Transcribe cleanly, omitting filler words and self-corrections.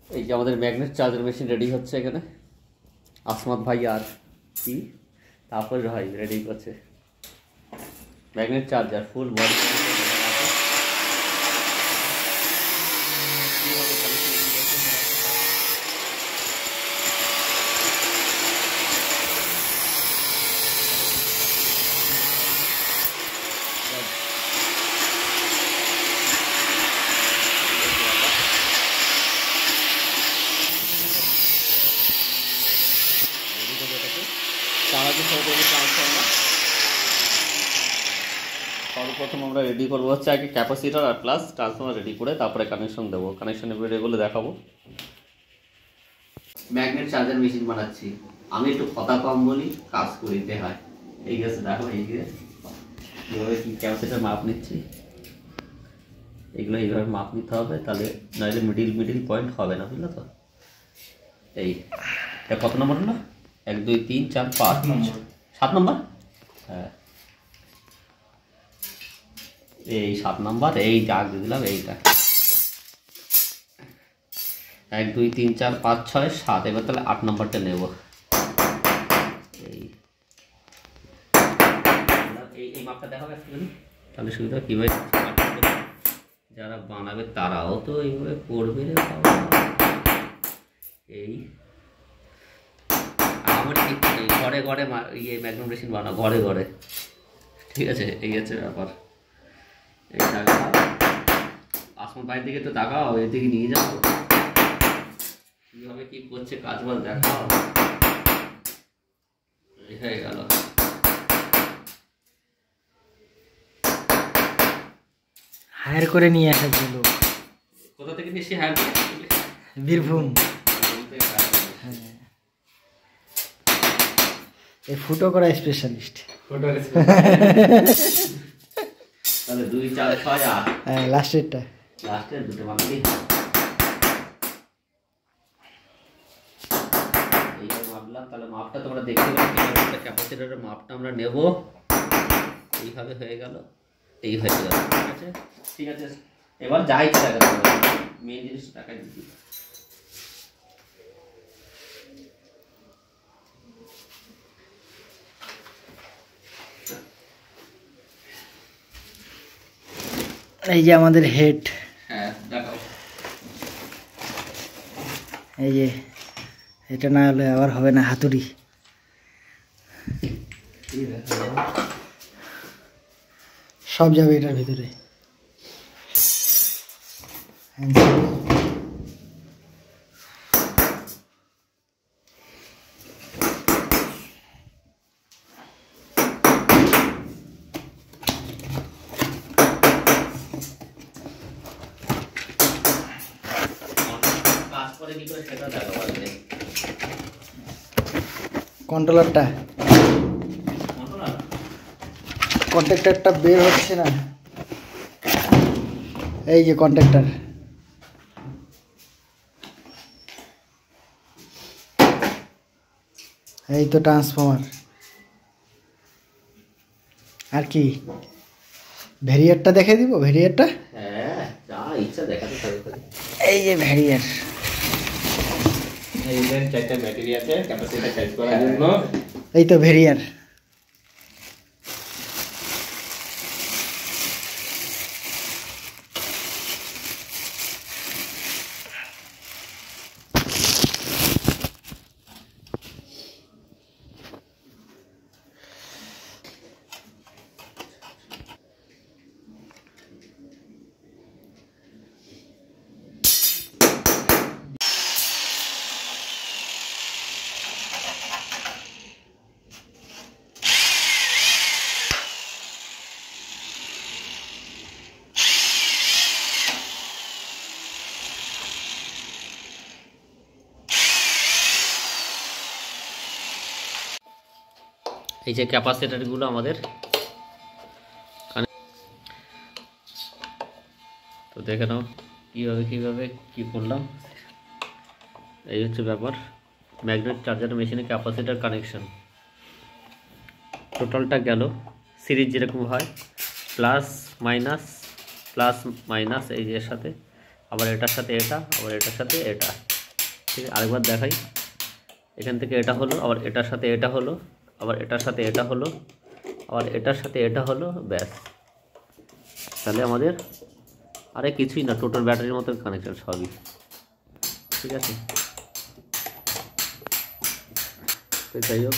এই যে আমাদের ম্যাগনেট চার্জার মেশিন রেডি হচ্ছে এখানে। আসমাত ভাই আর কি তারপর ভাই রেডি করছে ম্যাগনেট চার্জার ফুল বডি। সর্বপ্রথম আমরা রেডি করবো হচ্ছে আগে ক্যাপাসিটার আর প্লাস ট্রান্সফর্মার রেডি করে তারপরে কানেকশন দেবো। কানেকশনের ভিডিওগুলো দেখাবো। ম্যাগনেট চার্জার মেশিন বানাচ্ছি আমি, একটু কথা কম বলি, কাজ করিতে হয়। এই গেছে দেখো, এই গিয়ে কীভাবে কি ক্যাপাসিটার মাপ নিচ্ছি, এগুলো এইভাবে মাপ নিতে হবে, তাহলে নাহলে মিডিল পয়েন্ট হবে না, বুঝলো তো। এই এটা কত নম্বর না? 1 2 3 4 5 7 নম্বর। হ্যাঁ এই 7 নম্বর, এই দাগ দিয়ে দিলাম। এইটা 1 2 3 4 5 6 7। এবার তাহলে 8 নম্বরটা নেব। এই মাপটা দেখাবে একটুখানি, তাহলে সুবিধা। কীভাবে যারা বানাবে তারাও তো এইভাবে করবে রে বাবা। এই আমার ঠিক নেই, ঘরে ঘরে ইয়ে ম্যাগনেট মেশিন বানাও, ঘরে ঘরে, ঠিক আছে। এই হচ্ছে ব্যাপার। এই তাকাও, আসমান বাইরের দিকে তো তাকাও, এদিকে নিয়ে যাও, কীভাবে কী করছে কাজ বাজ দেখাও। এই হয়ে গেল। হায়ার করে নিয়ে আসার জন্য। কোথা থেকে নিয়ে এসে হায়ার করে? বীরভূম। হ্যাঁ, এই ফুটো করা স্পেশালিস্ট। তাহলে 2 4 6 8। হ্যাঁ, লাস্টেরটা, লাস্টের দুটো মাপলেই এইভাবে মাপলাম। তাহলে মাপটা তোমরা দেখতে পাবে, ক্যাপাসিটরের মাপটা আমরা নেব। এইভাবে হয়ে গেল, এই হয়ে গেল, ঠিক আছে। ঠিক আছে, এবার যা ইচ্ছা দেখা যাবে, মেন জিনিস টাকা দিচ্ছি। এই যে আমাদের হেড। হ্যাঁ দেখাও। এই যে এটা না হলে আবার হবে না, হাতুড়ি। সব যাবে এটার ভিতরে। কন্ট্রোলারটা, কন্ট্যাক্টরটা বের হচ্ছে না। এই যে কন্ট্যাক্টর, এই তো ট্রান্সফর্মার। আর কি ভ্যারিয়ারটা দেখে দিব? ভ্যারিয়ারটা, হ্যাঁ যা ইচ্ছা দেখাতে পারবে। এই যে ভ্যারিয়ার, এই যে চারটা ব্যাটারি আছে ক্যাপাসিটর চার্জ করার জন্য। এই তো ভ্যারিয়ার। এই যে ক্যাপাসিটরগুলো আমাদের, তো দেখে নাও কীভাবে কী করলাম। এই হচ্ছে ব্যাপার, ম্যাগনেট চার্জার মেশিনে ক্যাপাসিটর কানেকশন। টোটালটা গেল সিরিজ যেরকম হয়, প্লাস মাইনাস এই যে এর সাথে, আবার এটার সাথে এটা, আবার এটার সাথে এটা, ঠিক আছে, আরেকবার দেখাই। এখান থেকে এটা হলো, আবার এটার সাথে এটা হলো, আবার এটার সাথে এটা হলো, আবার এটার সাথে এটা হলো, ব্যাস। তাহলে আমাদের আরে কিছুই না, টোটাল ব্যাটারির মতো কানেকশন সবই। ঠিক আছে, তো যাই হোক